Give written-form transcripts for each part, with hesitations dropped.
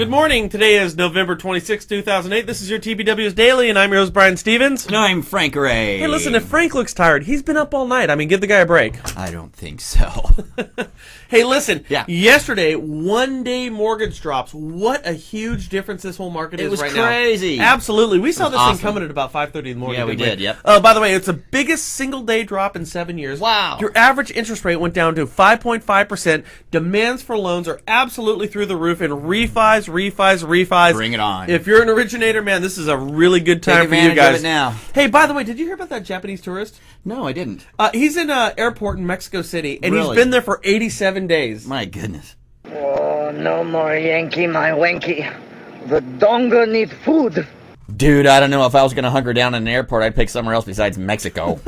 Good morning. Today is November 26, 2008. This is your TBWS Daily, and I'm your host, Brian Stevens. And I'm Frank Ray. Hey, listen, if Frank looks tired, he's been up all night. I mean, give the guy a break. I don't think so. Hey, listen. Yeah. Yesterday, one-day mortgage drops. What a huge difference this whole market is right now. It was crazy. Absolutely. We saw this awesome. thing coming at about 5:30 in the morning. Yeah, we did, yep. By the way, it's the biggest single-day drop in 7 years. Wow. Your average interest rate went down to 5.5%. Demands for loans are absolutely through the roof, and refis. Bring it on. If you're an originator, man, this is a really good time for you guys. Take advantage of it now. Hey, by the way, did you hear about that Japanese tourist? No, I didn't. He's in an airport in Mexico City, and Really? he's been there for 87 days. My goodness. Oh, no more Yankee, my wanky. The donga need food. Dude, I don't know. If I was going to hunker down in an airport, I'd pick somewhere else besides Mexico.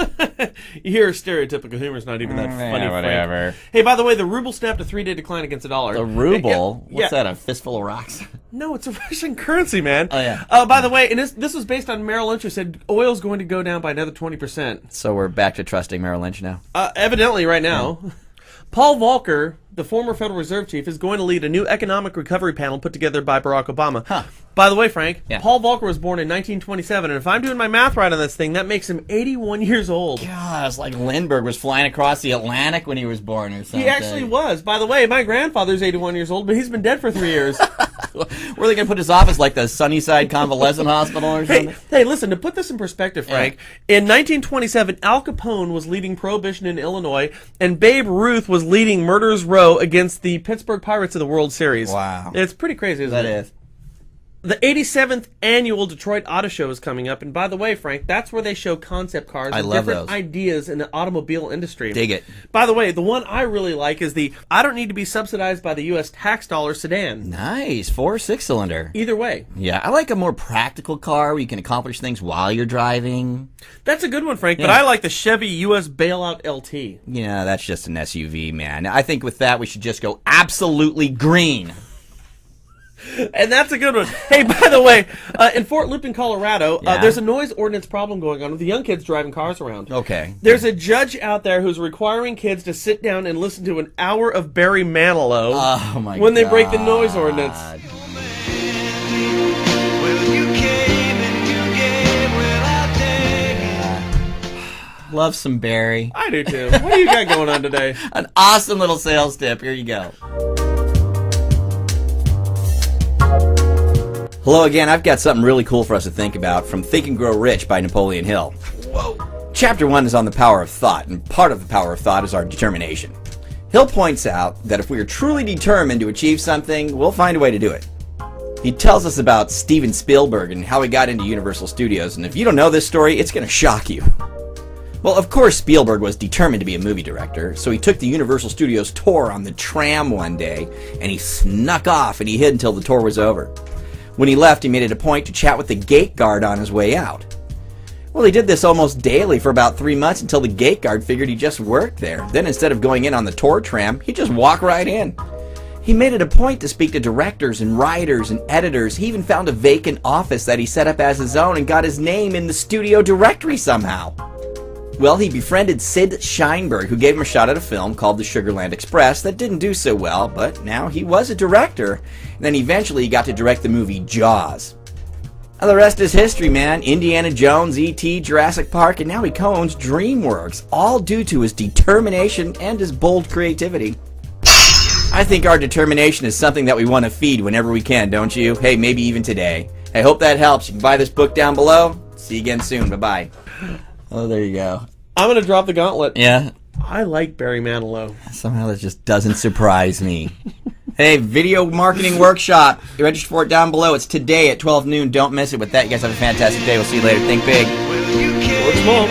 You hear stereotypical humor is not even that funny. Whatever. Frank. Hey, by the way, the ruble snapped a 3-day decline against the dollar. The ruble? Yeah. What's that, a fistful of rocks? No, it's a Russian currency, man. Oh, yeah. By the way, and this was based on Merrill Lynch, who said oil's going to go down by another 20%. So we're back to trusting Merrill Lynch now? Evidently, right now. Yeah. Paul Volcker, the former Federal Reserve chief, is going to lead a new economic recovery panel put together by Barack Obama. Huh. By the way, Frank, Yeah. Paul Volcker was born in 1927, and if I'm doing my math right on this thing, that makes him 81 years old. God, it's like Lindbergh was flying across the Atlantic when he was born or something. He actually was. By the way, my grandfather's 81 years old, but he's been dead for 3 years. Where are they going to put his office, like the Sunnyside Convalescent Hospital or something? Hey, listen, to put this in perspective, Frank, in 1927, Al Capone was leading Prohibition in Illinois, and Babe Ruth was leading Murderers Row against the Pittsburgh Pirates in the World Series. Wow. It's pretty crazy, isn't it? That is. The 87th annual Detroit Auto Show is coming up, and by the way, Frank, that's where they show concept cars and different ideas in the automobile industry. Dig it. By the way, the one I really like is the I don't need to be subsidized by the U.S. tax dollar sedan. Nice. 4 or 6-cylinder. Either way. Yeah, I like a more practical car where you can accomplish things while you're driving. That's a good one, Frank, Yeah. but I like the Chevy U.S. Bailout LT. Yeah, that's just an SUV, man. I think with that we should just go absolutely green. And that's a good one. Hey, by the way, in Fort Looping, Colorado, there's a noise ordinance problem going on with the young kids driving cars around. Okay. There's a judge out there who's requiring kids to sit down and listen to an hour of Barry Manilow when they break the noise ordinance. Love some Barry. I do too. What do you got going on today? An awesome little sales tip. Here you go. Hello again. I've got something really cool for us to think about from Think and Grow Rich by Napoleon Hill. Whoa. Chapter 1 is on the power of thought, and part of the power of thought is our determination. Hill points out that if we are truly determined to achieve something, we'll find a way to do it. He tells us about Steven Spielberg and how he got into Universal Studios, and if you don't know this story, it's going to shock you. Well, of course, Spielberg was determined to be a movie director, so he took the Universal Studios tour on the tram one day, and he snuck off and he hid until the tour was over. When he left, he made it a point to chat with the gate guard on his way out. Well, he did this almost daily for about 3 months until the gate guard figured he just worked there. Then instead of going in on the tour tram, he'd just walk right in. He made it a point to speak to directors and writers and editors. He even found a vacant office that he set up as his own and got his name in the studio directory somehow. Well, he befriended Sid Sheinberg, who gave him a shot at a film called The Sugarland Express that didn't do so well, but now he was a director. And then eventually he got to direct the movie Jaws. Now, the rest is history, man. Indiana Jones, E.T., Jurassic Park, and now he co-owns DreamWorks, all due to his determination and his bold creativity. I think our determination is something that we want to feed whenever we can, don't you? Hey, maybe even today. I hope that helps. You can buy this book down below. See you again soon. Bye-bye. Oh, there you go. I'm going to drop the gauntlet. Yeah? I like Barry Manilow. Somehow that just doesn't surprise me. Hey, video marketing workshop. You register for it down below. It's today at 12 noon. Don't miss it. With that, you guys have a fantastic day. We'll see you later. Think big. Work small.